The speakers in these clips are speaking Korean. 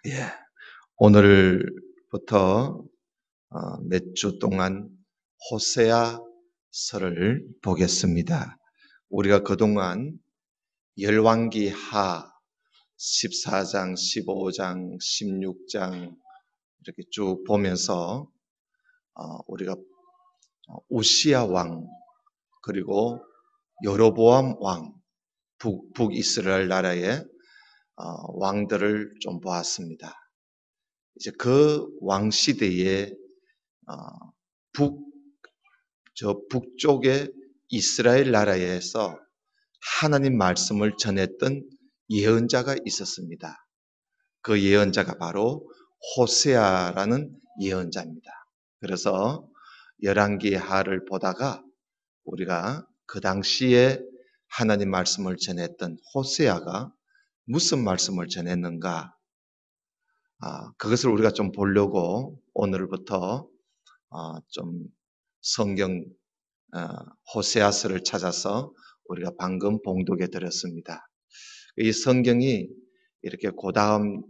예, 오늘부터 몇 주 동안 호세아서를 보겠습니다. 우리가 그동안 열왕기하 14장, 15장, 16장 이렇게 쭉 보면서 우리가 우시야 왕 그리고 여로보암 왕 북이스라엘 나라의 왕들을 좀 보았습니다. 이제 그 왕 시대에 북쪽의 이스라엘 나라에서 하나님 말씀을 전했던 예언자가 있었습니다. 그 예언자가 바로 호세아라는 예언자입니다. 그래서 열왕기하를 보다가 우리가 그 당시에 하나님 말씀을 전했던 호세아가 무슨 말씀을 전했는가, 그것을 우리가 좀 보려고 오늘부터 좀 성경 호세아서를 찾아서 우리가 방금 봉독해 드렸습니다. 이 성경이 이렇게 고다음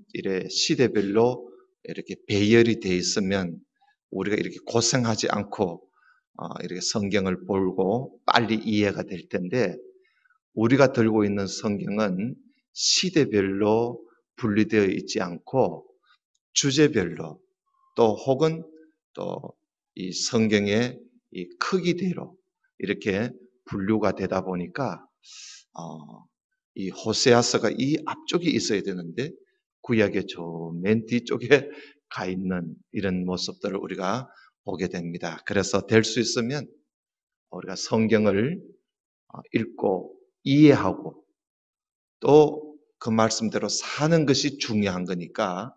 시대별로 이렇게 배열이 되어 있으면 우리가 이렇게 고생하지 않고 이렇게 성경을 보고 빨리 이해가 될 텐데, 우리가 들고 있는 성경은 시대별로 분리되어 있지 않고 주제별로 또 혹은 또 이 성경의 이 크기대로 이렇게 분류가 되다 보니까 이 호세아서가 이 앞쪽에 있어야 되는데 구약의 저 맨 뒤쪽에 가 있는 이런 모습들을 우리가 보게 됩니다. 그래서 될 수 있으면 우리가 성경을 읽고 이해하고 또 그 말씀대로 사는 것이 중요한 거니까,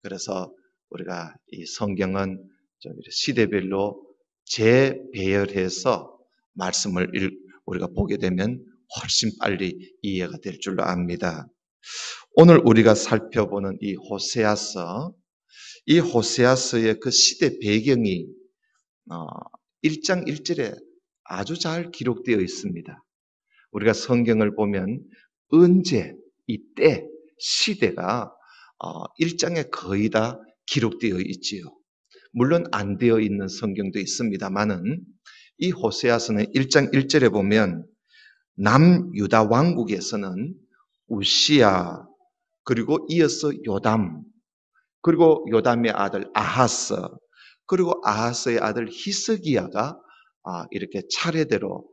그래서 우리가 이 성경은 좀 시대별로 재배열해서 말씀을 우리가 보게 되면 훨씬 빨리 이해가 될 줄로 압니다. 오늘 우리가 살펴보는 이 호세아서, 이 호세아서의 그 시대 배경이 1장 1절에 아주 잘 기록되어 있습니다. 우리가 성경을 보면 언제, 이때, 시대가 1장에 거의 다 기록되어 있지요. 물론 안 되어 있는 성경도 있습니다만은 이 호세아서는 1장 1절에 보면 남유다 왕국에서는 우시야, 그리고 이어서 요담, 그리고 요담의 아들 아하스, 그리고 아하스의 아들 히스기야가 이렇게 차례대로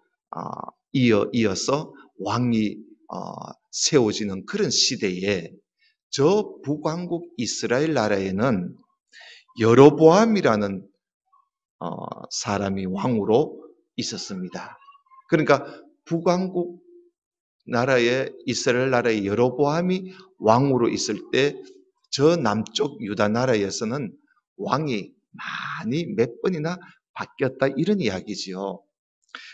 이어서 왕이 세워지는 그런 시대에 저 북왕국 이스라엘 나라에는 여로보암이라는 사람이 왕으로 있었습니다. 그러니까 북왕국 나라의 이스라엘 나라의 여로보암이 왕으로 있을 때 저 남쪽 유다 나라에서는 왕이 많이 몇 번이나 바뀌었다, 이런 이야기지요.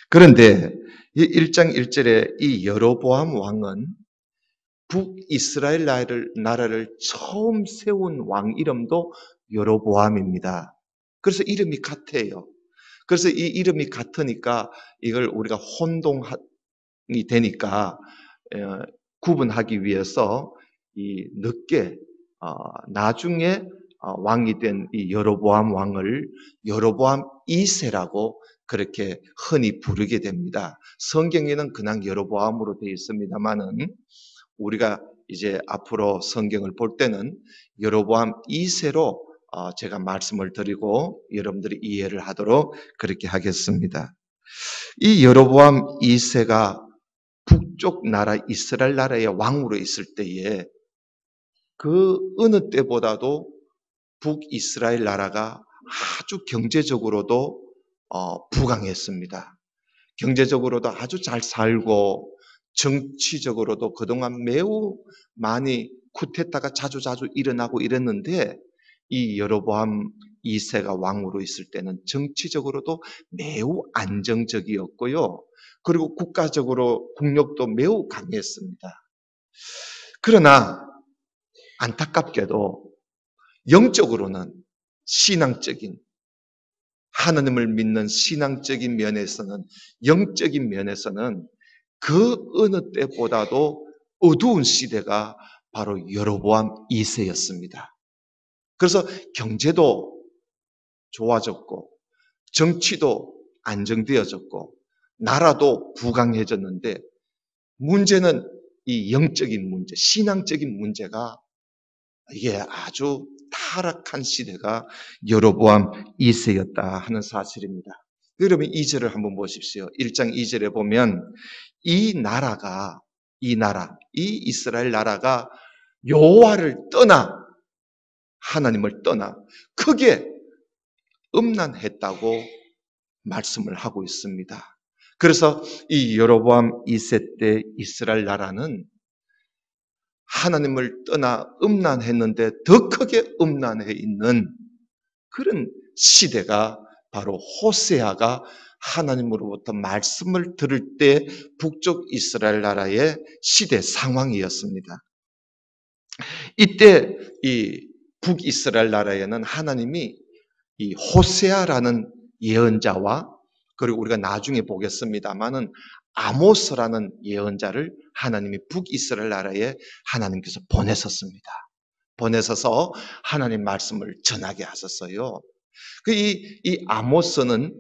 그런데 이 1장 1절에 이 여로보암 왕은 북이스라엘 나라를 처음 세운 왕 이름도 여로보암입니다. 그래서 이름이 같아요. 그래서 이 이름이 같으니까 이걸 우리가 혼동이 되니까 구분하기 위해서 이 늦게 나중에 왕이 된 이 여로보암 왕을 여로보암 2세라고 그렇게 흔히 부르게 됩니다. 성경에는 그냥 여로보암으로 되어 있습니다만은 우리가 이제 앞으로 성경을 볼 때는 여로보암 2세로 제가 말씀을 드리고 여러분들이 이해를 하도록 그렇게 하겠습니다. 이 여로보암 2세가 북쪽 나라 이스라엘 나라의 왕으로 있을 때에 그 어느 때보다도 북이스라엘 나라가 아주 경제적으로도 부강했습니다. 경제적으로도 아주 잘 살고 정치적으로도 그동안 매우 많이 쿠데타가 자주 일어나고 이랬는데, 이 여로보암 2세가 왕으로 있을 때는 정치적으로도 매우 안정적이었고요. 그리고 국가적으로 국력도 매우 강했습니다. 그러나 안타깝게도 영적으로는, 신앙적인, 하나님을 믿는 신앙적인 면에서는, 영적인 면에서는 그 어느 때보다도 어두운 시대가 바로 여로보암 2세였습니다. 그래서 경제도 좋아졌고 정치도 안정되어졌고 나라도 부강해졌는데 문제는 이 영적인 문제, 신앙적인 문제가 이게 아주 타락한 시대가 여로보암 2세였다 하는 사실입니다. 여러분 2절을 한번 보십시오. 1장 2절에 보면 이 이스라엘 나라가 여호와를 떠나 하나님을 떠나 크게 음란했다고 말씀을 하고 있습니다. 그래서 이 여로보암 2세 때 이스라엘 나라는 하나님을 떠나 음란했는데 더 크게 음란해 있는 그런 시대가 바로 호세아가 하나님으로부터 말씀을 들을 때 북쪽 이스라엘 나라의 시대 상황이었습니다. 이때 이 북이스라엘 나라에는 하나님이 이 호세아라는 예언자와 그리고 우리가 나중에 보겠습니다만은 아모스라는 예언자를 하나님이 북이스라엘 나라에 하나님께서 보내셨습니다. 보내셔서 하나님 말씀을 전하게 하셨어요. 이 아모스는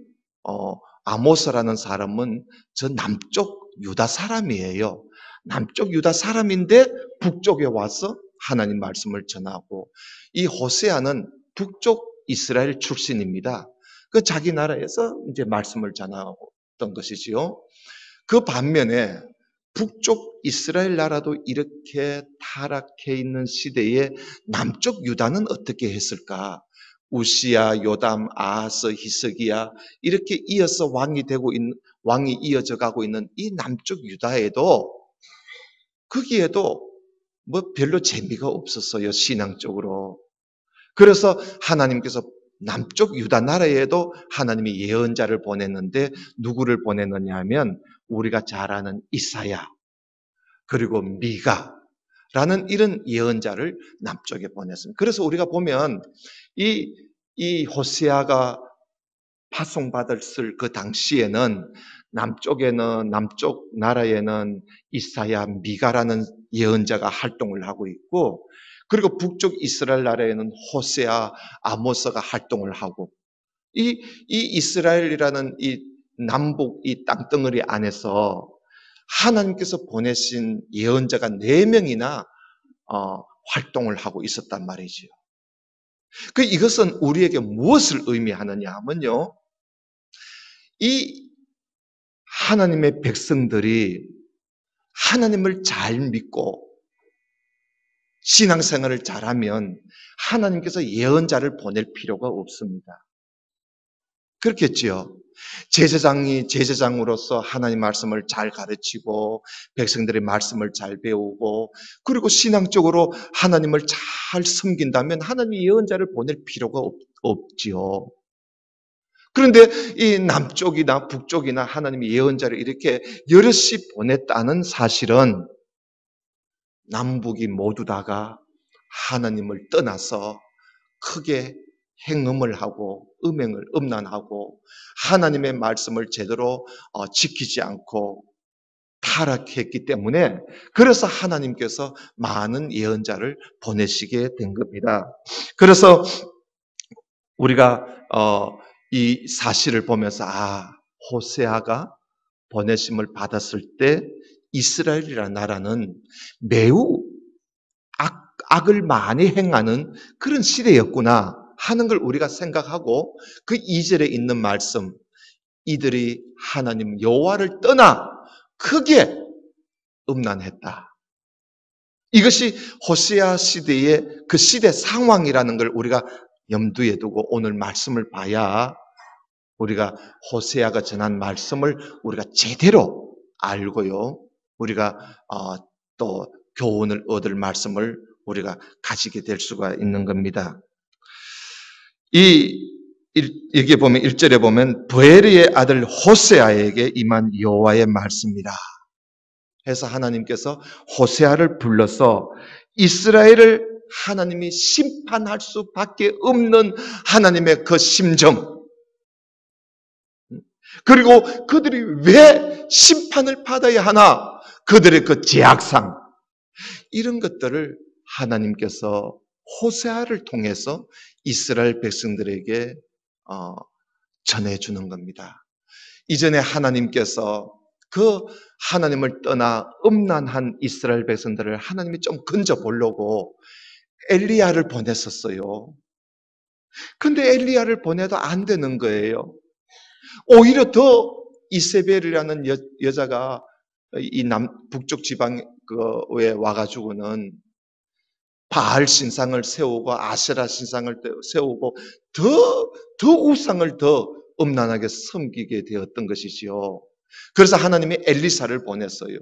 아모스라는 사람은 저 남쪽 유다 사람이에요. 남쪽 유다 사람인데 북쪽에 와서 하나님 말씀을 전하고 이 호세아는 북쪽 이스라엘 출신입니다. 그 자기 나라에서 이제 말씀을 전하던 것이지요. 그 반면에 북쪽 이스라엘 나라도 이렇게 타락해 있는 시대에 남쪽 유다는 어떻게 했을까? 우시야, 요담, 아하스, 히스기야 이렇게 이어서 왕이 이어져 가고 있는 이 남쪽 유다에도 거기에도 뭐 별로 재미가 없었어요, 신앙적으로. 그래서 하나님께서 남쪽 유다 나라에도 하나님이 예언자를 보냈는데 누구를 보냈느냐 하면 우리가 잘 아는 이사야 그리고 미가라는 이런 예언자를 남쪽에 보냈습니다. 그래서 우리가 보면 이 호세아가 파송받았을 그 당시에는 남쪽 나라에는 이사야, 미가라는 예언자가 활동을 하고 있고 그리고 북쪽 이스라엘 나라에는 호세아, 아모스가 활동을 하고 이 이스라엘이라는 이 남북 이 땅덩어리 안에서 하나님께서 보내신 예언자가 4명이나 활동을 하고 있었단 말이지요. 이것은 우리에게 무엇을 의미하느냐 하면요. 이 하나님의 백성들이 하나님을 잘 믿고 신앙생활을 잘하면 하나님께서 예언자를 보낼 필요가 없습니다. 그렇겠지요. 제사장으로서 하나님 말씀을 잘 가르치고 백성들의 말씀을 잘 배우고 그리고 신앙적으로 하나님을 잘 섬긴다면 하나님이 예언자를 보낼 필요가 없지요. 그런데 이 남쪽이나 북쪽이나 하나님이 예언자를 이렇게 여럿이 보냈다는 사실은 남북이 모두 다가 하나님을 떠나서 크게 행음을 하고 음란하고 하나님의 말씀을 제대로 지키지 않고 타락했기 때문에 그래서 하나님께서 많은 예언자를 보내시게 된 겁니다. 그래서 우리가 이 사실을 보면서 호세아가 보내심을 받았을 때 이스라엘이라는 나라는 매우 악을 많이 행하는 그런 시대였구나 하는 걸 우리가 생각하고 그 2절에 있는 말씀 이들이 하나님 여호와를 떠나 크게 음란했다. 이것이 호세아 시대의 그 시대 상황이라는 걸 우리가 염두에 두고 오늘 말씀을 봐야 우리가 호세아가 전한 말씀을 우리가 제대로 알고요. 우리가 또 교훈을 얻을 말씀을 우리가 가지게 될 수가 있는 겁니다. 여기에 보면 1절에 보면 브에리의 아들 호세아에게 임한 여호와의 말씀이라 해서 하나님께서 호세아를 불러서 이스라엘을 하나님이 심판할 수밖에 없는 하나님의 그 심정 그리고 그들이 왜 심판을 받아야 하나 그들의 그 죄악상 이런 것들을 하나님께서 호세아를 통해서 이스라엘 백성들에게 전해주는 겁니다. 이전에 하나님께서 그 하나님을 떠나 음란한 이스라엘 백성들을 하나님이 좀 건져보려고 엘리야를 보냈었어요. 근데 엘리야를 보내도 안 되는 거예요. 오히려 더 이세벨이라는 여자가 이 북쪽 지방에 와가지고는 바알 신상을 세우고 아세라 신상을 세우고 더 우상을 더 음란하게 섬기게 되었던 것이지요. 그래서 하나님이 엘리사를 보냈어요.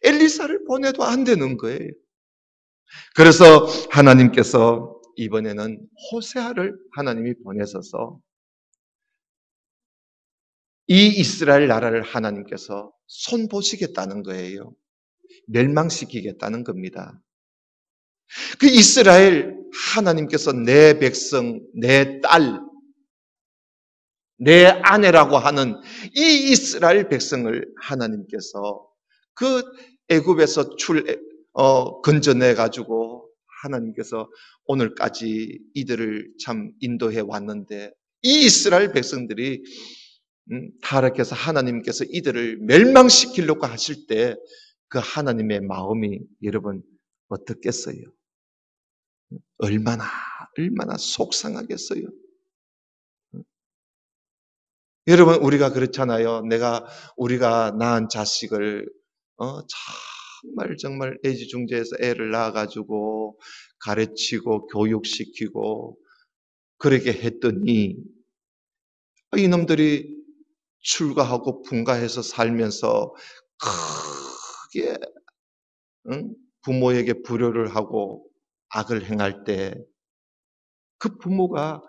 엘리사를 보내도 안 되는 거예요. 그래서 하나님께서 이번에는 호세아를 하나님이 보내셔서 이 이스라엘 나라를 하나님께서 손보시겠다는 거예요. 멸망시키겠다는 겁니다. 그 이스라엘 하나님께서 내 백성, 내 딸, 내 아내라고 하는 이 이스라엘 백성을 하나님께서 그 애굽에서 건져내 가지고 하나님께서 오늘까지 이들을 참 인도해 왔는데 이 이스라엘 백성들이 타락해서 하나님께서 이들을 멸망시키려고 하실 때 그 하나님의 마음이 여러분 어떻겠어요? 얼마나 속상하겠어요? 여러분 우리가 그렇잖아요. 우리가 낳은 자식을 정말 애지중지해서 애를 낳아가지고 가르치고 교육시키고 그렇게 했더니 이놈들이 출가하고 분가해서 살면서 크게 부모에게 불효를 하고 악을 행할 때 그 부모가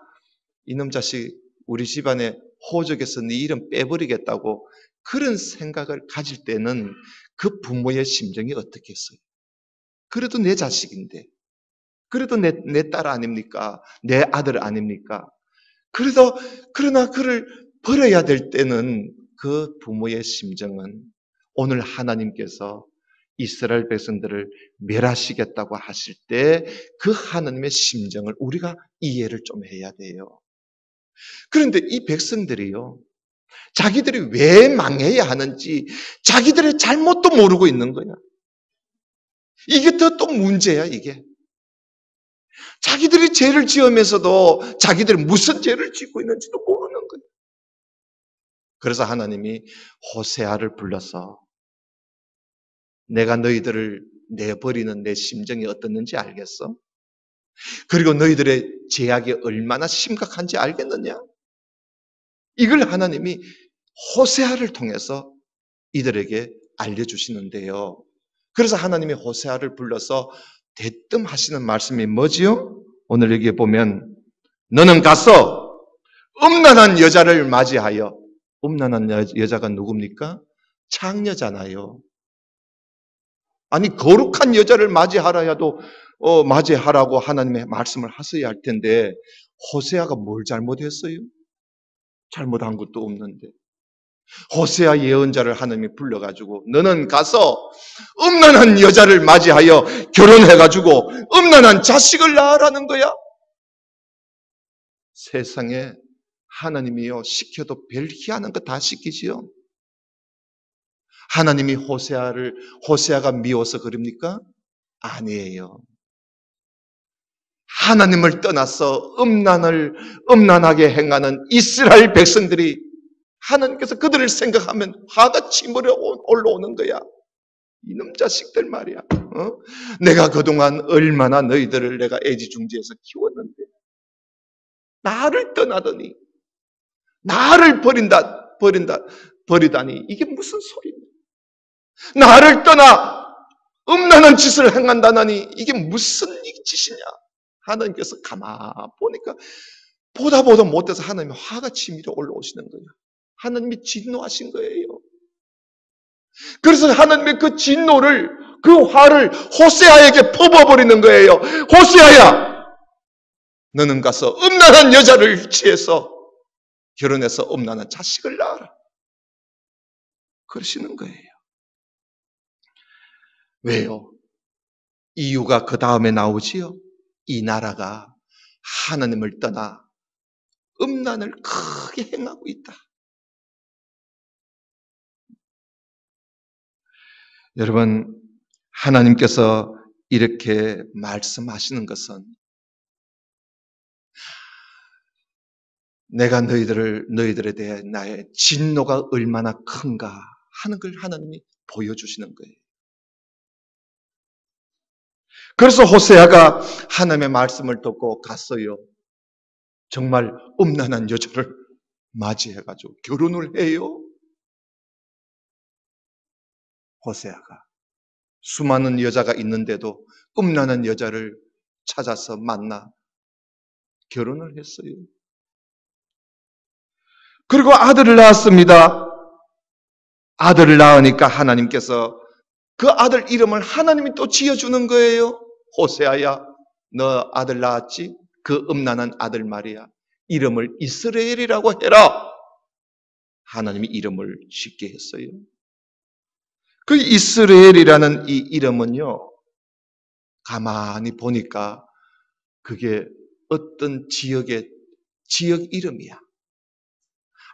이놈 자식 우리 집안에 호적에서 네 이름 빼버리겠다고 그런 생각을 가질 때는 그 부모의 심정이 어떻겠어요? 그래도 내 자식인데, 그래도 내 딸 아닙니까? 내 아들 아닙니까? 그러나 그를 버려야 될 때는 그 부모의 심정은 오늘 하나님께서 이스라엘 백성들을 멸하시겠다고 하실 때 그 하나님의 심정을 우리가 이해를 좀 해야 돼요. 그런데 이 백성들이요, 자기들이 왜 망해야 하는지 자기들의 잘못도 모르고 있는 거야. 이게 또 문제야, 이게. 자기들이 죄를 지으면서도 자기들이 무슨 죄를 짓고 있는지도 모르는 거야. 그래서 하나님이 호세아를 불러서 내가 너희들을 내버리는 내 심정이 어떻는지 알겠어? 그리고 너희들의 죄악이 얼마나 심각한지 알겠느냐? 이걸 하나님이 호세아를 통해서 이들에게 알려주시는데요. 그래서 하나님이 호세아를 불러서 대뜸 하시는 말씀이 뭐지요? 오늘 여기에 보면 너는 가서 음란한 여자를 맞이하여, 음란한 여자가 누굽니까? 창녀잖아요. 아니 거룩한 여자를 맞이하라고 하나님의 말씀을 하셔야 할 텐데 호세아가 뭘 잘못했어요? 잘못한 것도 없는데 호세아 예언자를 하나님이 불러가지고 너는 가서 음란한 여자를 맞이하여 결혼해가지고 음란한 자식을 낳으라는 거야. 세상에 하나님이요 시켜도 별 희한한 거 다 시키지요. 하나님이 호세아가 미워서 그럽니까? 아니에요. 하나님을 떠나서 음란하게 행하는 이스라엘 백성들이 하나님께서 그들을 생각하면 화가 치밀어 올라오는 거야. 이놈 자식들 말이야. 내가 그동안 얼마나 너희들을 내가 애지중지해서 키웠는데 나를 떠나더니 나를 버리다니 이게 무슨 소리냐. 나를 떠나 음란한 짓을 행한다니 이게 무슨 짓이냐. 하나님께서 가만 보니까 보다 못해서 하나님이 화가 치밀어 올라오시는 거예요. 하나님이 진노하신 거예요. 그래서 하나님의 그 진노를, 그 화를 호세아에게 퍼부어버리는 거예요. 호세아야! 너는 가서 음란한 여자를 취해서 결혼해서 음란한 자식을 낳아라. 그러시는 거예요. 왜요? 이유가 그 다음에 나오지요. 이 나라가 하나님을 떠나 음란을 크게 행하고 있다. 여러분, 하나님께서 이렇게 말씀하시는 것은 내가 너희들에 대해 나의 진노가 얼마나 큰가 하는 걸 하나님이 보여주시는 거예요. 그래서 호세아가 하나님의 말씀을 듣고 갔어요. 정말 음란한 여자를 맞이해가지고 결혼을 해요. 호세아가 수많은 여자가 있는데도 음란한 여자를 찾아서 만나 결혼을 했어요. 그리고 아들을 낳았습니다. 아들을 낳으니까 하나님께서 그 아들 이름을 하나님이 또 지어주는 거예요. 호세아야, 너 아들 낳았지? 그 음란한 아들 말이야. 이름을 이스라엘이라고 해라. 하나님이 이름을 짓게 했어요. 그 이스라엘이라는 이 이름은요, 가만히 보니까 그게 어떤 지역의 지역 이름이야.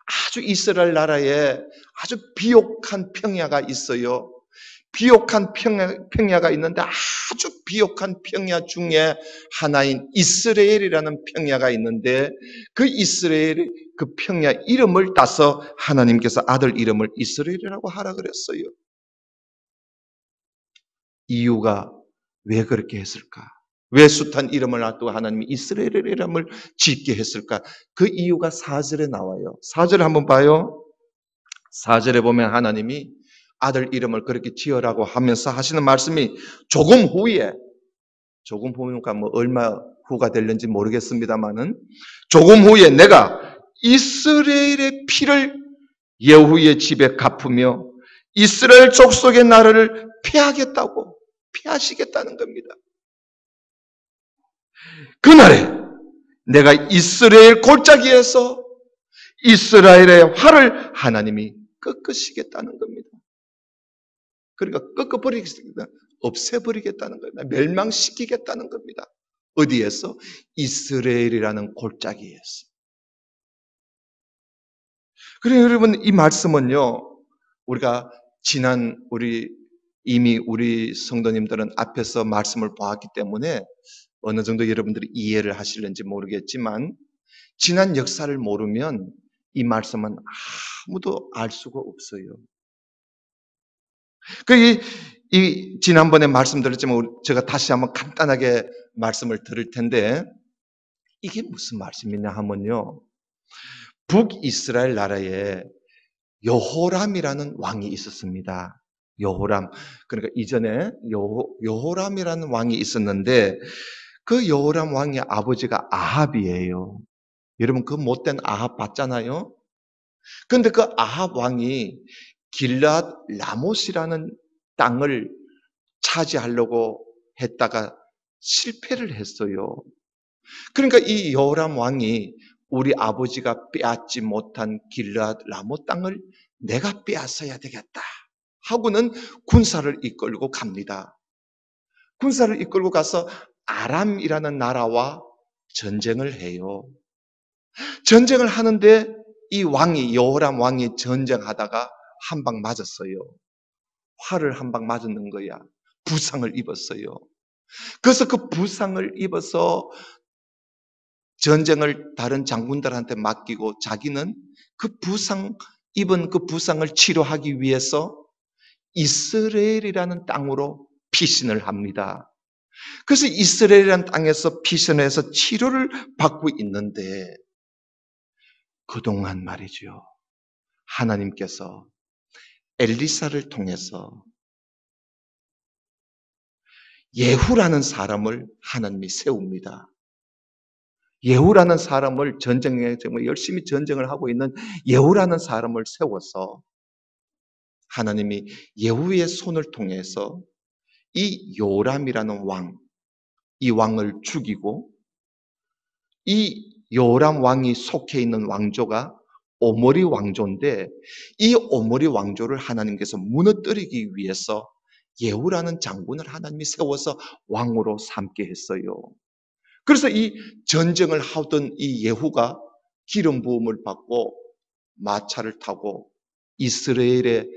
아주 이스라엘 나라에 아주 비옥한 평야가 있어요. 비옥한 평야가 있는데 아주 비옥한 평야 중에 하나인 이스라엘이라는 평야가 있는데 그 이스라엘 그 평야 이름을 따서 하나님께서 아들 이름을 이스라엘이라고 하라 그랬어요. 이유가 왜 그렇게 했을까? 왜 숱한 이름을 놔두고 하나님이 이스라엘의 이름을 짓게 했을까? 그 이유가 4절에 나와요. 4절 한번 봐요. 4절에 보면 하나님이 아들 이름을 그렇게 지어라고 하면서 하시는 말씀이 조금 후니까 뭐 얼마 후가 될는지 모르겠습니다만은 조금 후에 내가 이스라엘의 피를 예후의 집에 갚으며 이스라엘 족속의 나라를 피하시겠다는 겁니다. 그날에 내가 이스라엘 골짜기에서 이스라엘의 활을 하나님이 꺾으시겠다는 겁니다. 그러니까 꺾어버리겠다, 없애버리겠다는 겁니다. 멸망시키겠다는 겁니다. 어디에서? 이스라엘이라는 골짜기에서. 그래요, 여러분, 이 말씀은요, 우리가 이미 우리 성도님들은 앞에서 말씀을 보았기 때문에 어느 정도 여러분들이 이해를 하실는지 모르겠지만 지난 역사를 모르면 이 말씀은 아무도 알 수가 없어요. 지난번에 말씀드렸지만 제가 다시 한번 간단하게 말씀을 드릴 텐데 이게 무슨 말씀이냐 하면요. 북이스라엘 나라에 여호람이라는 왕이 있었습니다. 여호람. 그러니까 이전에 여호람이라는 왕이 있었는데 그 여호람 왕의 아버지가 아합이에요. 여러분 그 못된 아합 봤잖아요. 그런데 그 아합 왕이 길랏 라못이라는 땅을 차지하려고 했다가 실패를 했어요. 그러니까 이 여호람 왕이 우리 아버지가 빼앗지 못한 길랏 라못 땅을 내가 빼앗아야 되겠다 하고는 군사를 이끌고 갑니다. 군사를 이끌고 가서 아람이라는 나라와 전쟁을 해요. 전쟁을 하는데 이 여호람 왕이 전쟁하다가 한 방 맞았어요. 활을 한 방 맞는 거야. 부상을 입었어요. 그래서 그 부상을 입어서 전쟁을 다른 장군들한테 맡기고 자기는 입은 그 부상을 치료하기 위해서 이스라엘이라는 땅으로 피신을 합니다. 그래서 이스라엘이라는 땅에서 피신해서 치료를 받고 있는데 그동안 말이죠. 하나님께서 엘리사를 통해서 예후라는 사람을 하나님이 세웁니다. 예후라는 사람을 전쟁에 정말 열심히 전쟁을 하고 있는 예후라는 사람을 세워서 하나님이 예후의 손을 통해서 이 요람이라는 이 왕을 죽이고 이 요람 왕이 속해 있는 왕조가 오므리 왕조인데 이 오므리 왕조를 하나님께서 무너뜨리기 위해서 예후라는 장군을 하나님이 세워서 왕으로 삼게 했어요. 그래서 이 전쟁을 하던 이 예후가 기름 부음을 받고 마차를 타고 이스라엘의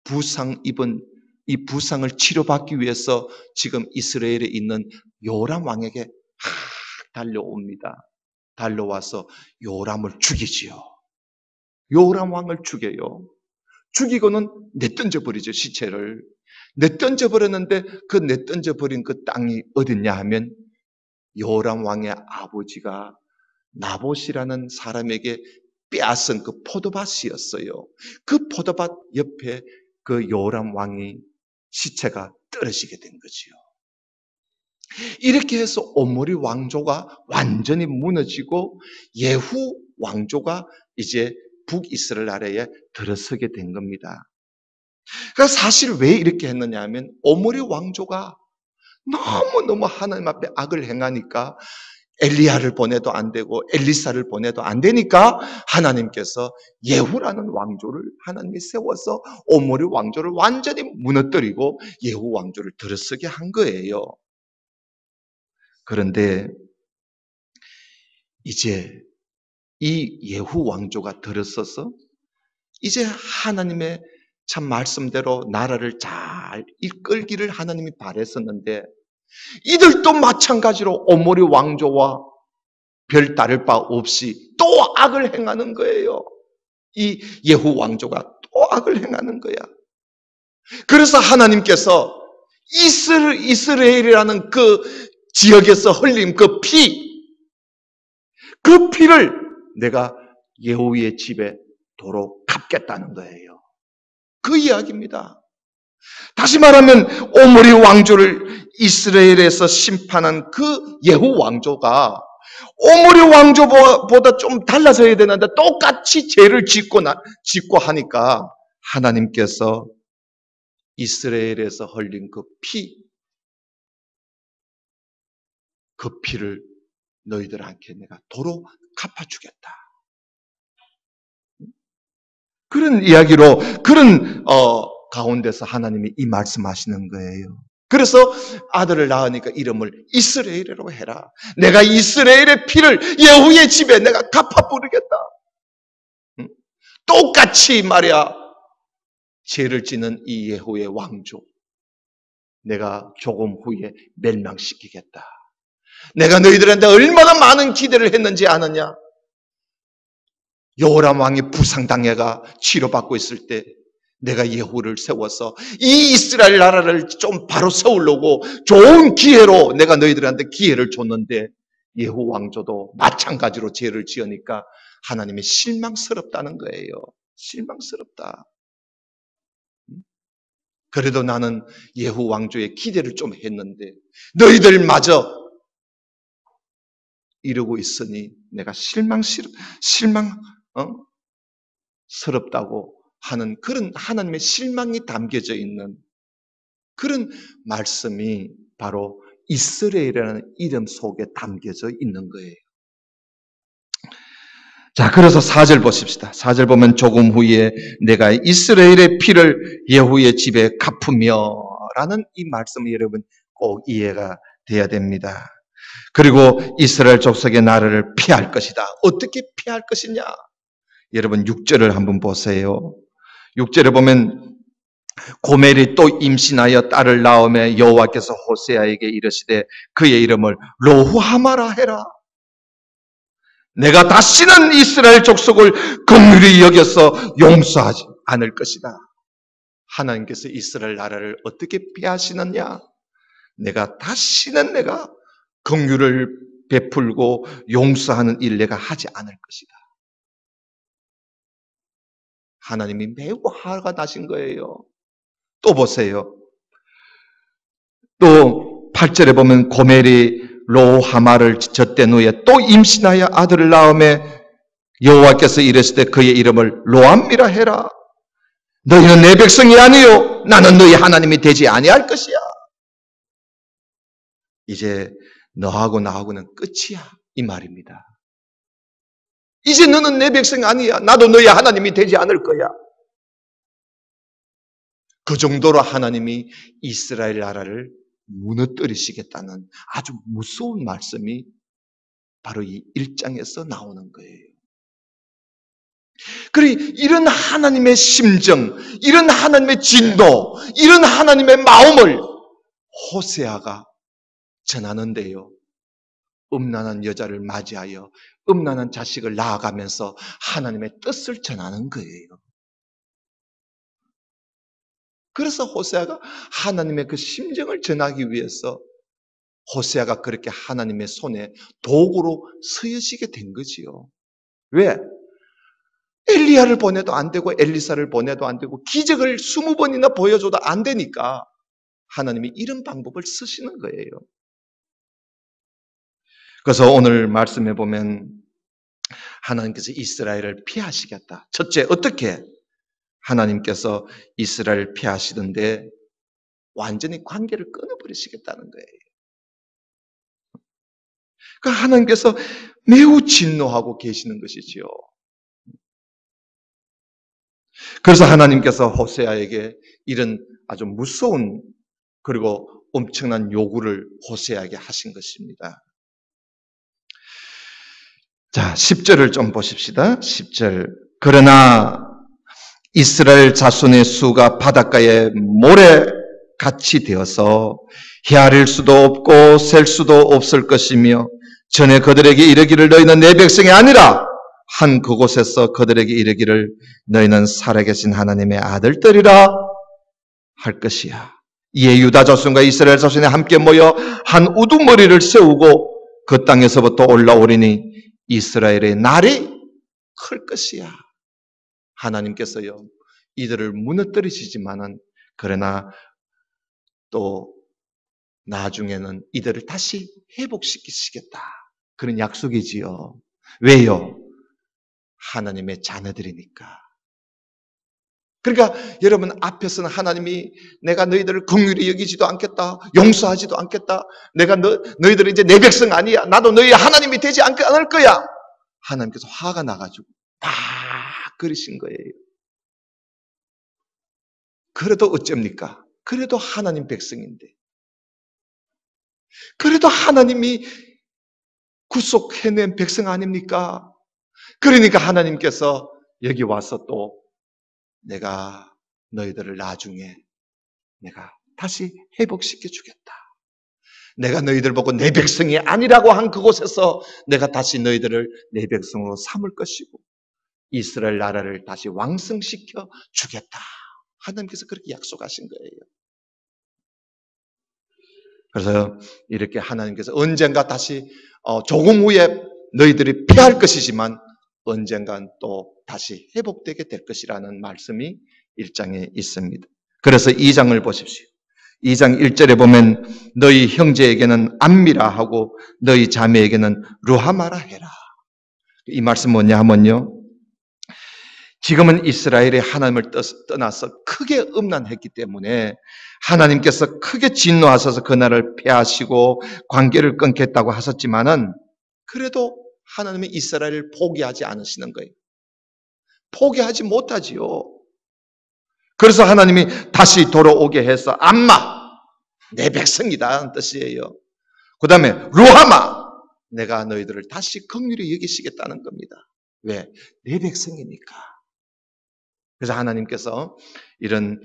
부상 입은 이 부상을 치료받기 위해서 지금 이스라엘에 있는 요람 왕에게 달려옵니다. 달려와서 요람을 죽이지요. 요람 왕을 죽여요. 죽이고는 내던져 버리죠, 시체를. 내던져 버렸는데 그 내던져 버린 그 땅이 어딨냐 하면 요람 왕의 아버지가 나봇이라는 사람에게 빼앗은 그 포도밭이었어요. 그 포도밭 옆에 그 요람 왕이 시체가 떨어지게 된 거지요. 이렇게 해서 오므리 왕조가 완전히 무너지고 예후 왕조가 이제 북이스라엘 아래에 들어서게 된 겁니다. 그러니까 사실 왜 이렇게 했느냐 하면 오므리 왕조가 너무너무 하나님 앞에 악을 행하니까 엘리야를 보내도 안 되고 엘리사를 보내도 안 되니까 하나님께서 예후라는 왕조를 하나님이 세워서 오므리 왕조를 완전히 무너뜨리고 예후 왕조를 들어서게 한 거예요. 그런데 이제 이 예후 왕조가 들어서서 이제 하나님의 참 말씀대로 나라를 잘 이끌기를 하나님이 바랬었는데 이들도 마찬가지로 오므리 왕조와 별 다를 바 없이 또 악을 행하는 거예요. 이 예후 왕조가 또 악을 행하는 거야. 그래서 하나님께서 이스라엘이라는 그 지역에서 흘린 그 피를 내가 예후의 집에 도로 갚겠다는 거예요. 그 이야기입니다. 다시 말하면 오므리 왕조를 이스라엘에서 심판한 그 예후 왕조가 오므리 왕조보다 좀 달라져야 되는데 똑같이 죄를 짓고 하니까 하나님께서 이스라엘에서 흘린 그 피를 너희들한테 내가 도로 갚아주겠다. 그런 이야기로 그런 가운데서 하나님이 이 말씀하시는 거예요. 그래서 아들을 낳으니까 이름을 이스라엘이라고 해라. 내가 이스라엘의 피를 예후의 집에 내가 갚아 부르겠다. 똑같이 말이야 죄를 지는 이 예후의 왕조 내가 조금 후에 멸망시키겠다. 내가 너희들한테 얼마나 많은 기대를 했는지 아느냐? 요람 왕이 부상당해가 치료받고 있을 때 내가 예후를 세워서 이 이스라엘 나라를 좀 바로 세우려고 좋은 기회로 내가 너희들한테 기회를 줬는데 예후 왕조도 마찬가지로 죄를 지으니까 하나님이 실망스럽다는 거예요. 실망스럽다. 그래도 나는 예후 왕조에 기대를 좀 했는데 너희들마저 이러고 있으니 내가 실망스럽다고 하는 그런 하나님의 실망이 담겨져 있는 그런 말씀이 바로 이스라엘이라는 이름 속에 담겨져 있는 거예요. 자, 그래서 4절 보십시다. 4절 보면 조금 후에 내가 이스라엘의 피를 예후의 집에 갚으며 라는 이 말씀이 여러분 꼭 이해가 돼야 됩니다. 그리고 이스라엘 족속의 나라를 피할 것이다. 어떻게 피할 것이냐? 여러분 6절을 한번 보세요. 6절에 보면 고멜이 또 임신하여 딸을 낳으며 여호와께서 호세아에게 이르시되 그의 이름을 로후하마라 해라. 내가 다시는 이스라엘 족속을 긍휼히 여겨서 용서하지 않을 것이다. 하나님께서 이스라엘 나라를 어떻게 피하시느냐? 내가 다시는 내가 긍휼을 베풀고 용서하는 일 내가 하지 않을 것이다. 하나님이 매우 화가 나신 거예요. 또 보세요. 또 8절에 보면 고멜이 로하마를 젖된 후에 또 임신하여 아들을 낳음에 여호와께서 이르시되 그의 이름을 로암미라 해라. 너희는 내 백성이 아니요 나는 너희 하나님이 되지 아니할 것이야. 이제 너하고 나하고는 끝이야 이 말입니다. 이제 너는 내 백성이 아니야. 나도 너희 하나님이 되지 않을 거야. 그 정도로 하나님이 이스라엘 나라를 무너뜨리시겠다는 아주 무서운 말씀이 바로 이 1장에서 나오는 거예요. 그리고 이런 하나님의 심정, 이런 하나님의 진도, 이런 하나님의 마음을 호세아가 전하는데요. 음란한 여자를 맞이하여 음란한 자식을 낳아가면서 하나님의 뜻을 전하는 거예요. 그래서 호세아가 하나님의 그 심정을 전하기 위해서 호세아가 그렇게 하나님의 손에 도구로 쓰여지게 된 거지요. 왜? 엘리야를 보내도 안 되고 엘리사를 보내도 안 되고 기적을 20번이나 보여줘도 안 되니까 하나님이 이런 방법을 쓰시는 거예요. 그래서 오늘 말씀해 보면 하나님께서 이스라엘을 피하시겠다. 첫째, 어떻게? 하나님께서 이스라엘을 피하시던데 완전히 관계를 끊어버리시겠다는 거예요. 그러니까 하나님께서 매우 진노하고 계시는 것이지요. 그래서 하나님께서 호세아에게 이런 아주 무서운 그리고 엄청난 요구를 호세아에게 하신 것입니다. 자, 10절을 좀 보십시다. 10절. 그러나 이스라엘 자손의 수가 바닷가에 모래같이 되어서 헤아릴 수도 없고 셀 수도 없을 것이며 전에 그들에게 이르기를 너희는 내 백성이 아니라 한 그곳에서 그들에게 이르기를 너희는 살아계신 하나님의 아들들이라 할 것이야. 이에 유다 자손과 이스라엘 자손이 함께 모여 한 우두머리를 세우고 그 땅에서부터 올라오리니 이스라엘의 날이 클 것이야. 하나님께서요, 이들을 무너뜨리시지만은 그러나 또 나중에는 이들을 다시 회복시키시겠다. 그런 약속이지요. 왜요? 하나님의 자녀들이니까. 그러니까 여러분 앞에서는 하나님이 내가 너희들을 긍휼히 여기지도 않겠다. 용서하지도 않겠다. 내가 너희들은 이제 내 백성 아니야. 나도 너희 하나님이 되지 않을 거야. 하나님께서 화가 나가지고 막 그러신 거예요. 그래도 어쩝니까? 그래도 하나님 백성인데. 그래도 하나님이 구속해낸 백성 아닙니까? 그러니까 하나님께서 여기 와서 또 내가 너희들을 나중에 내가 다시 회복시켜 주겠다. 내가 너희들 보고 내 백성이 아니라고 한 그곳에서 내가 다시 너희들을 내 백성으로 삼을 것이고 이스라엘 나라를 다시 왕성시켜 주겠다. 하나님께서 그렇게 약속하신 거예요. 그래서 이렇게 하나님께서 언젠가 다시 조금 후에 너희들이 피할 것이지만 언젠간 또 다시 회복되게 될 것이라는 말씀이 1장에 있습니다. 그래서 2장을 보십시오. 2장 1절에 보면 너희 형제에게는 암미라 하고 너희 자매에게는 루하마라 해라. 이 말씀 뭐냐 하면요. 지금은 이스라엘이 하나님을 떠나서 크게 음란했기 때문에 하나님께서 크게 진노하셔서 그 나라를 폐하시고 관계를 끊겠다고 하셨지만은 그래도 하나님이 이스라엘을 포기하지 않으시는 거예요. 포기하지 못하지요. 그래서 하나님이 다시 돌아오게 해서 암마, 내 백성이다는 뜻이에요. 그 다음에 루하마, 내가 너희들을 다시 긍휼히 여기시겠다는 겁니다. 왜? 내 백성이니까. 그래서 하나님께서 이런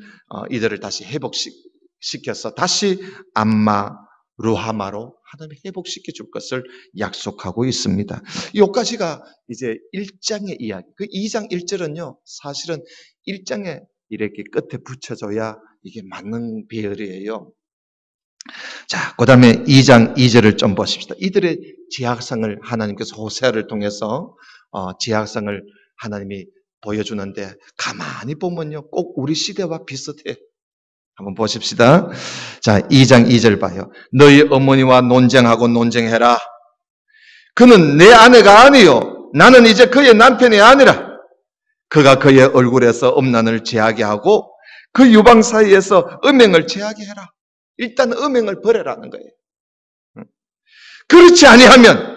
이들을 다시 회복시켜서 다시 암마, 루하마로 하나님이 회복시켜 줄 것을 약속하고 있습니다. 여기까지가 이제 1장의 이야기. 그 2장 1절은요, 사실은 1장에 이렇게 끝에 붙여줘야 이게 맞는 배열이에요. 자, 그 다음에 2장 2절을 좀 보십시다. 이들의 제약상을 하나님께서 호세아를 통해서 제약상을 하나님이 보여주는데 가만히 보면요, 꼭 우리 시대와 비슷해. 한번 보십시다. 자, 2장 2절 봐요. 너희 어머니와 논쟁하고 논쟁해라. 그는 내 아내가 아니요. 나는 이제 그의 남편이 아니라. 그가 그의 얼굴에서 음란을 제하게 하고 그 유방 사이에서 음행을 제하게 해라. 일단 음행을 버려라는 거예요. 그렇지 아니하면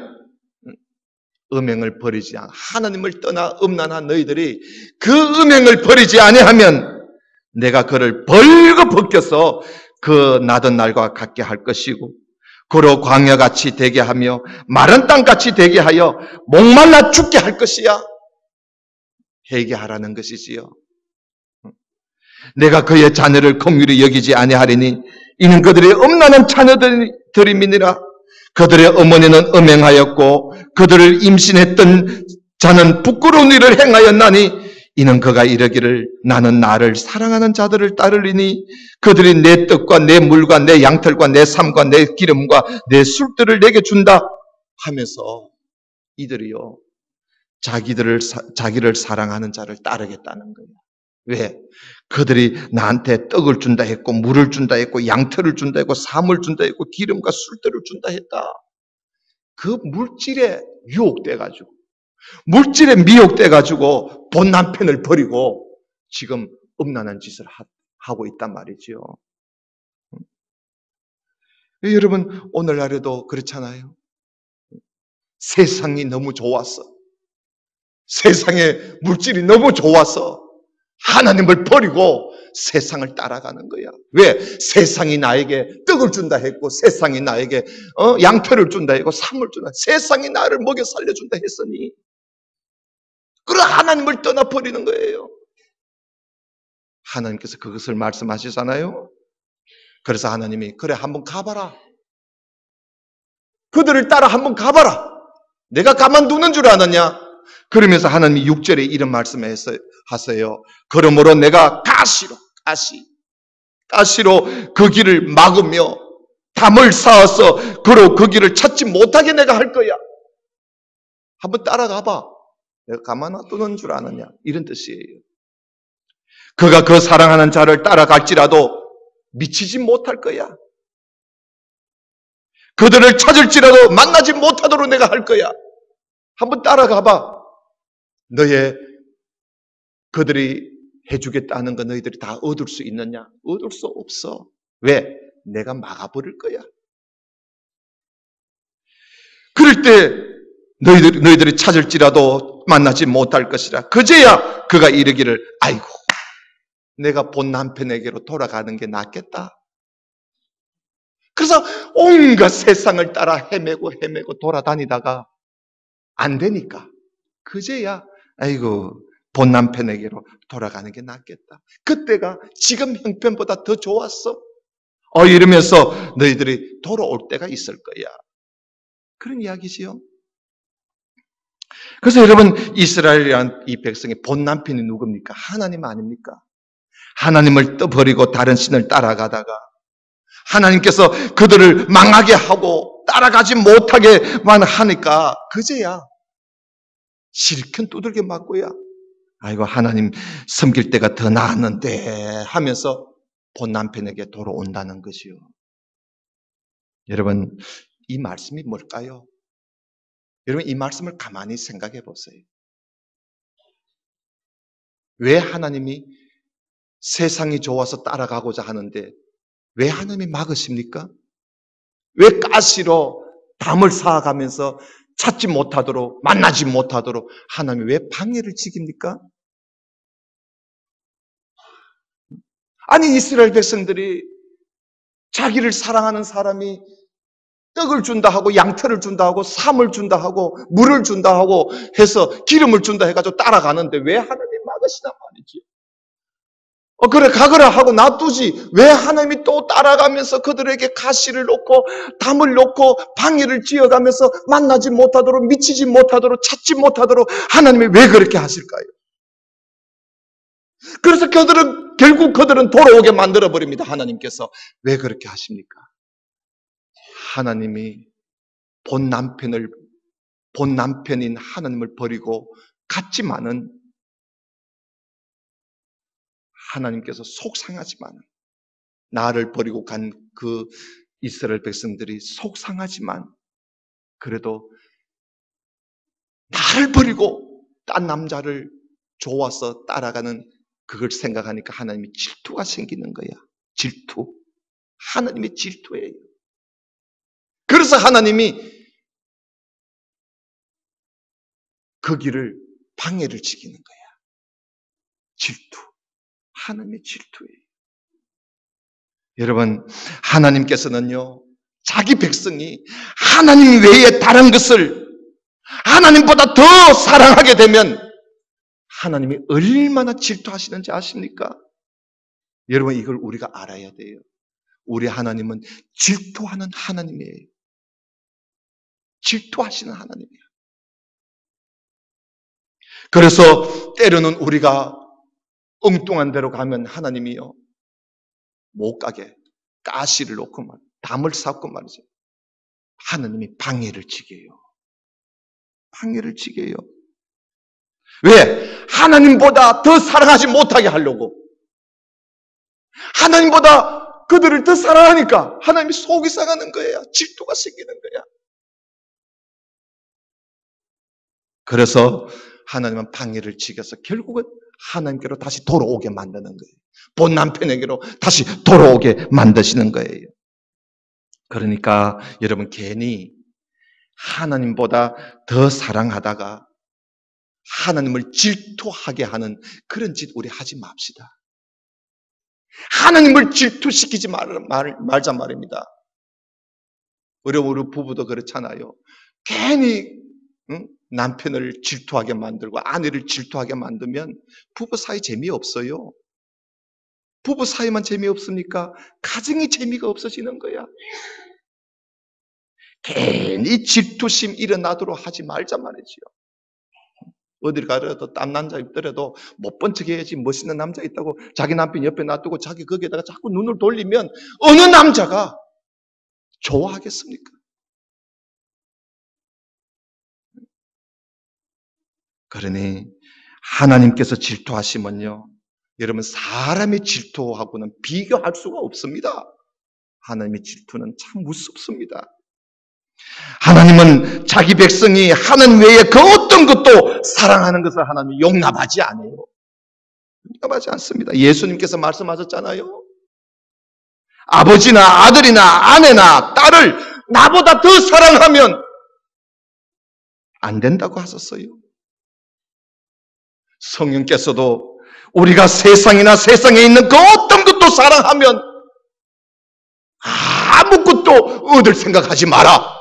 음행을 버리지 않아. 하나님을 떠나 음란한 너희들이 그 음행을 버리지 아니하면 내가 그를 벌거벗겨서 그 나던 날과 같게 할 것이고 그로 광야같이 되게 하며 마른 땅같이 되게 하여 목말라 죽게 할 것이야. 회개하라는 것이지요. 내가 그의 자녀를 긍휼히 여기지 아니하리니 이는 그들의 음란한 자녀들임이니라. 그들의 어머니는 음행하였고 그들을 임신했던 자는 부끄러운 일을 행하였나니 이는 그가 이르기를 나는 나를 사랑하는 자들을 따르리니 그들이 내 떡과 내 물과 내 양털과 내 삶과 내 기름과 내 술들을 내게 준다 하면서 이들이요 자기를 사랑하는 자를 따르겠다는 거예요. 왜? 그들이 나한테 떡을 준다 했고 물을 준다 했고 양털을 준다 했고 삶을 준다 했고 기름과 술들을 준다 했다. 그 물질에 유혹돼가지고 물질에 미혹돼가지고 본 남편을 버리고 지금 음란한 짓을 하고 있단 말이지요. 여러분 오늘날에도 그렇잖아요. 세상이 너무 좋았어. 세상의 물질이 너무 좋아서 하나님을 버리고 세상을 따라가는 거야. 왜? 세상이 나에게 떡을 준다 했고 세상이 나에게 양털을 준다 했고 삶을 준다. 세상이 나를 먹여 살려준다 했으니 그런 하나님을 떠나버리는 거예요. 하나님께서 그것을 말씀하시잖아요. 그래서 하나님이 그래 한번 가봐라. 그들을 따라 한번 가봐라. 내가 가만두는 줄 아느냐? 그러면서 하나님이 6절에 이런 말씀을 하세요. 그러므로 내가 가시로 그 길을 막으며 담을 쌓아서 그로 그 길을 찾지 못하게 내가 할 거야. 한번 따라가봐. 내가 가만 놔두는 줄 아느냐? 이런 뜻이에요. 그가 그 사랑하는 자를 따라갈지라도 미치지 못할 거야. 그들을 찾을지라도 만나지 못하도록 내가 할 거야. 한번 따라가봐. 그들이 해주겠다는 거 너희들이 다 얻을 수 있느냐? 얻을 수 없어. 왜? 내가 막아버릴 거야. 그럴 때 너희들이 찾을지라도 만나지 못할 것이라. 그제야 그가 이르기를 아이고 내가 본 남편에게로 돌아가는 게 낫겠다. 그래서 온갖 세상을 따라 헤매고 돌아다니다가 안 되니까 그제야 아이고 본 남편에게로 돌아가는 게 낫겠다. 그때가 지금 형편보다 더 좋았어. 이러면서 너희들이 돌아올 때가 있을 거야. 그런 이야기지요. 그래서 여러분 이스라엘이란 이 백성의 본 남편이 누굽니까? 하나님 아닙니까? 하나님을 떠버리고 다른 신을 따라가다가 하나님께서 그들을 망하게 하고 따라가지 못하게만 하니까 그제야 실컷 두들겨 맞고야 아이고 하나님 섬길 때가 더 나았는데 하면서 본 남편에게 돌아온다는 것이요. 여러분 이 말씀이 뭘까요? 여러분 이 말씀을 가만히 생각해 보세요. 왜 하나님이 세상이 좋아서 따라가고자 하는데 왜 하나님이 막으십니까? 왜 가시로 담을 쌓아가면서 찾지 못하도록 만나지 못하도록 하나님이 왜 방해를 지킵니까? 아니 이스라엘 백성들이 자기를 사랑하는 사람이 떡을 준다 하고 양털을 준다 하고 삶을 준다 하고 물을 준다 하고 해서 기름을 준다 해가지고 따라가는데 왜 하나님이 막으시단 말이지? 그래 가거라 하고 놔두지 왜 하나님이 또 따라가면서 그들에게 가시를 놓고 담을 놓고 방해를 지어가면서 만나지 못하도록 미치지 못하도록 찾지 못하도록 하나님이 왜 그렇게 하실까요? 그래서 결국 그들은 돌아오게 만들어버립니다. 하나님께서 왜 그렇게 하십니까? 하나님이 본 남편인 하나님을 버리고 갔지만은 하나님께서 속상하지만 나를 버리고 간 그 이스라엘 백성들이 속상하지만 그래도 나를 버리고 딴 남자를 좋아서 따라가는 그걸 생각하니까 하나님이 질투가 생기는 거야. 질투. 하나님의 질투예요. 그래서 하나님이 그 길을 방해를 지키는 거야. 질투. 하나님의 질투예요. 여러분, 하나님께서는요, 자기 백성이 하나님 외에 다른 것을 하나님보다 더 사랑하게 되면 하나님이 얼마나 질투하시는지 아십니까? 여러분, 이걸 우리가 알아야 돼요. 우리 하나님은 질투하는 하나님이에요. 질투하시는 하나님이에요. 그래서 때로는 우리가 엉뚱한 데로 가면 하나님이요, 못 가게 가시를 놓고 담을 쌓고 말이죠. 하나님이 방해를 치게 해요. 방해를 치게 해요. 왜? 하나님보다 더 사랑하지 못하게 하려고. 하나님보다 그들을 더 사랑하니까 하나님이 속이 상하는 거예요. 질투가 생기는 거야. 그래서 하나님은 방해를 치겨서 결국은 하나님께로 다시 돌아오게 만드는 거예요. 본 남편에게로 다시 돌아오게 만드시는 거예요. 그러니까 여러분, 괜히 하나님보다 더 사랑하다가 하나님을 질투하게 하는 그런 짓 우리 하지 맙시다. 하나님을 질투시키지 말자 말입니다. 우리 부부도 그렇잖아요. 괜히 남편을 질투하게 만들고 아내를 질투하게 만들면 부부 사이 재미없어요. 부부 사이만 재미없으니까 가정이 재미가 없어지는 거야. 괜히 질투심 일어나도록 하지 말자 말이지요. 어딜 가더라도 딴 남자 있더라도 못 본 척 해야지. 멋있는 남자 있다고 자기 남편 옆에 놔두고 자기 거기에다가 자꾸 눈을 돌리면 어느 남자가 좋아하겠습니까? 그러니 하나님께서 질투하시면요, 여러분, 사람의 질투하고는 비교할 수가 없습니다. 하나님의 질투는 참 무섭습니다. 하나님은 자기 백성이 하나님 외에 그 어떤 것도 사랑하는 것을 하나님이 용납하지 않아요. 용납하지 않습니다. 예수님께서 말씀하셨잖아요. 아버지나 아들이나 아내나 딸을 나보다 더 사랑하면 안 된다고 하셨어요. 성령께서도 우리가 세상이나 세상에 있는 그 어떤 것도 사랑하면 아무것도 얻을 생각하지 마라.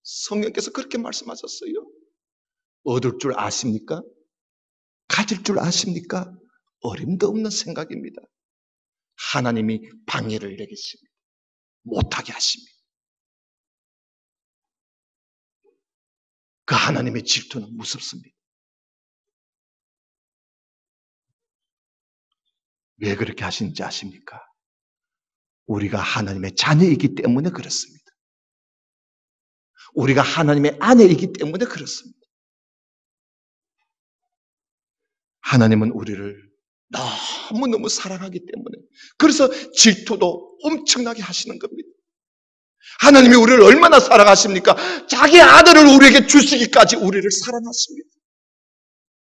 성령께서 그렇게 말씀하셨어요. 얻을 줄 아십니까? 가질 줄 아십니까? 어림도 없는 생각입니다. 하나님이 방해를 내겠습니다. 못하게 하십니다. 그 하나님의 질투는 무섭습니다. 왜 그렇게 하시는지 아십니까? 우리가 하나님의 자녀이기 때문에 그렇습니다. 우리가 하나님의 아내이기 때문에 그렇습니다. 하나님은 우리를 너무너무 사랑하기 때문에, 그래서 질투도 엄청나게 하시는 겁니다. 하나님이 우리를 얼마나 사랑하십니까? 자기 아들을 우리에게 주시기까지 우리를 사랑하십니다.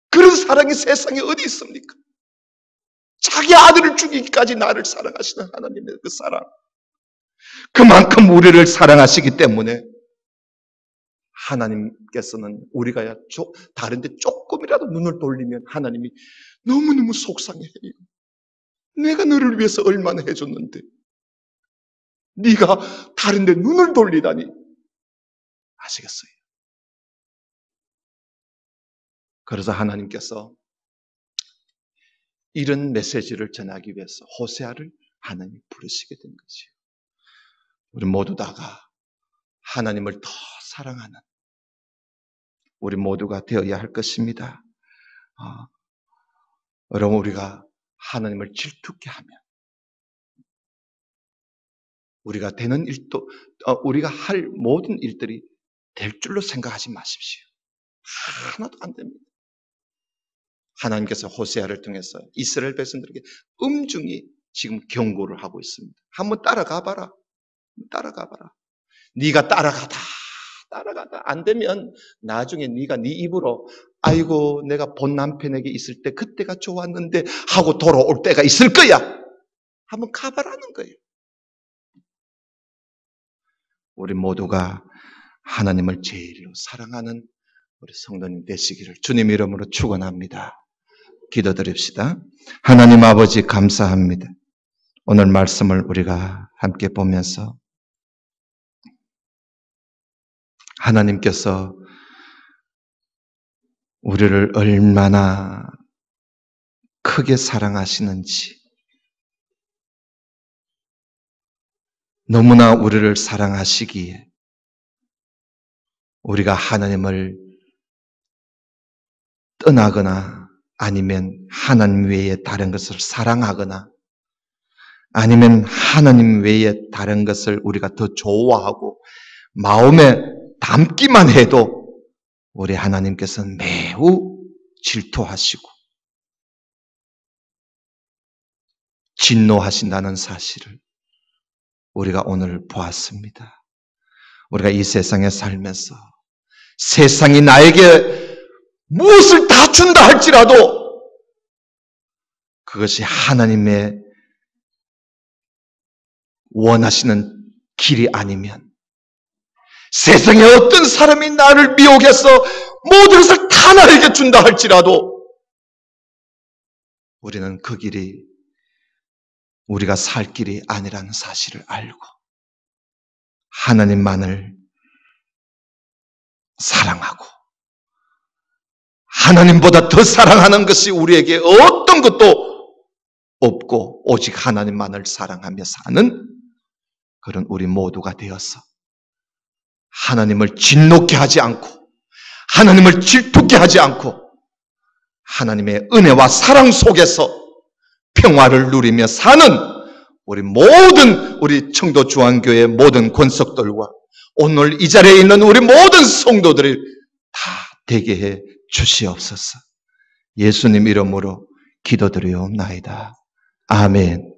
그런 사랑이 세상에 어디 있습니까? 자기 아들을 주기까지 나를 사랑하시는 하나님의 그 사랑, 그만큼 우리를 사랑하시기 때문에 하나님께서는 우리가 다른데 조금이라도 눈을 돌리면 하나님이 너무너무 속상해해요. 내가 너를 위해서 얼마나 해줬는데 네가 다른데 눈을 돌리다니. 아시겠어요? 그래서 하나님께서 이런 메시지를 전하기 위해서 호세아를 하나님이 부르시게 된 것이에요. 우리 모두 다가 하나님을 더 사랑하는 우리 모두가 되어야 할 것입니다. 여러분, 우리가 하나님을 질투케 하면 우리가 되는 일도, 우리가 할 모든 일들이 될 줄로 생각하지 마십시오. 하나도 안 됩니다. 하나님께서 호세아를 통해서 이스라엘 백성들에게 엄중히 지금 경고를 하고 있습니다. 한번 따라가 봐라. 따라가 봐라. 네가 따라가다 안 되면 나중에 네가 네 입으로 아이고 내가 본 남편에게 있을 때 그때가 좋았는데 하고 돌아올 때가 있을 거야. 한번 가봐라는 거예요. 우리 모두가 하나님을 제일로 사랑하는 우리 성도님 되시기를 주님 이름으로 축원합니다. 기도드립시다. 하나님 아버지 감사합니다. 오늘 말씀을 우리가 함께 보면서 하나님께서 우리를 얼마나 크게 사랑하시는지, 너무나 우리를 사랑하시기에 우리가 하나님을 떠나거나 아니면 하나님 외에 다른 것을 사랑하거나 아니면 하나님 외에 다른 것을 우리가 더 좋아하고 마음에 담기만 해도 우리 하나님께서는 매우 질투하시고 진노하신다는 사실을 우리가 오늘 보았습니다. 우리가 이 세상에 살면서 세상이 나에게 무엇을 다 준다 할지라도 그것이 하나님의 원하시는 길이 아니면, 세상에 어떤 사람이 나를 미혹해서 모든 것을 다 나에게 준다 할지라도 우리는 그 길이 우리가 살 길이 아니라는 사실을 알고 하나님만을 사랑하고 하나님보다 더 사랑하는 것이 우리에게 어떤 것도 없고 오직 하나님만을 사랑하며 사는 그런 우리 모두가 되어서 하나님을 진노케 하지 않고 하나님을 질투케 하지 않고 하나님의 은혜와 사랑 속에서 평화를 누리며 사는 우리 청도 중앙교회 모든 권속들과 오늘 이 자리에 있는 우리 모든 성도들이 다 되게 해 주시옵소서. 예수님 이름으로 기도드리옵나이다. 아멘.